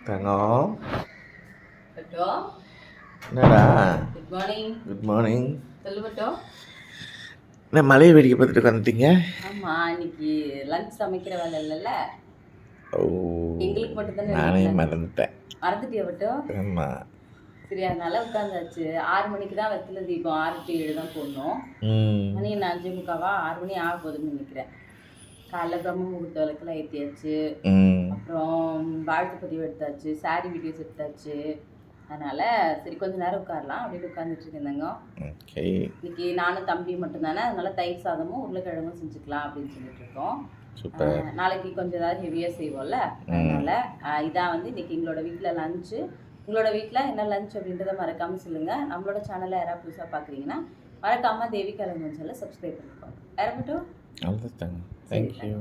தங்கம் பட்டோ என்னடா good morning. Good morning. சொல்லு பட்டோ. என்ன மலையை வேடிக்கை பார்த்துட்டு வந்துட்டீங்க? ஆமாம், இன்னைக்கு லஞ்ச் சமைக்கிற வேலை இல்லைல்ல. ஓ, எங்களுக்கு மட்டும் தானே. நானே மறந்துட்டேன். மறந்துட்டியா பட்டோ? ஆமாம். சரி, அதனால உட்காந்தாச்சு. 6 மணிக்கு தான் வெத்தலை தீபம் 6 to 7 தான் போடணும். மணி 5:45 6 மணி ஆக போகுதுன்னு நினைக்கிறேன். காலைல பிரம்ம முகூர்த்த விளக்கெல்லாம் ஏற்றியாச்சு. அப்புறம் வாழ்த்து பதிவு எடுத்தாச்சு, சாரி வீடியோஸ் எடுத்தாச்சு. அதனால் சரி கொஞ்சம் நேரம் உட்காரலாம் அப்படின்னு உட்காந்துட்டு இருக்கேங்க. இன்னைக்கு நானும் தம்பி மட்டும்தானே, அதனால தயிர் சாதமும் உருளைக்கிழங்கும் செஞ்சுக்கலாம் அப்படின்னு சொல்லிட்டு இருக்கோம். நாளைக்கு கொஞ்சம் ஏதாவது ஹெவியாக செய்வோம்ல, அதனால் இதான் வந்து இன்னைக்கு எங்களோட வீட்டில் லஞ்சு. உங்களோட வீட்டில் என்ன லஞ்ச் அப்படின்றத மறக்காமல் சொல்லுங்கள். நம்மளோட சேனலை யாராவது புதுசாக பார்க்குறீங்கன்னா மறக்காமல் தேவிகா லங்கன் சேனலை சப்ஸ்கிரைப் பண்ணிக்கோங்க. வேறு மட்டும் தேங்க்யூ.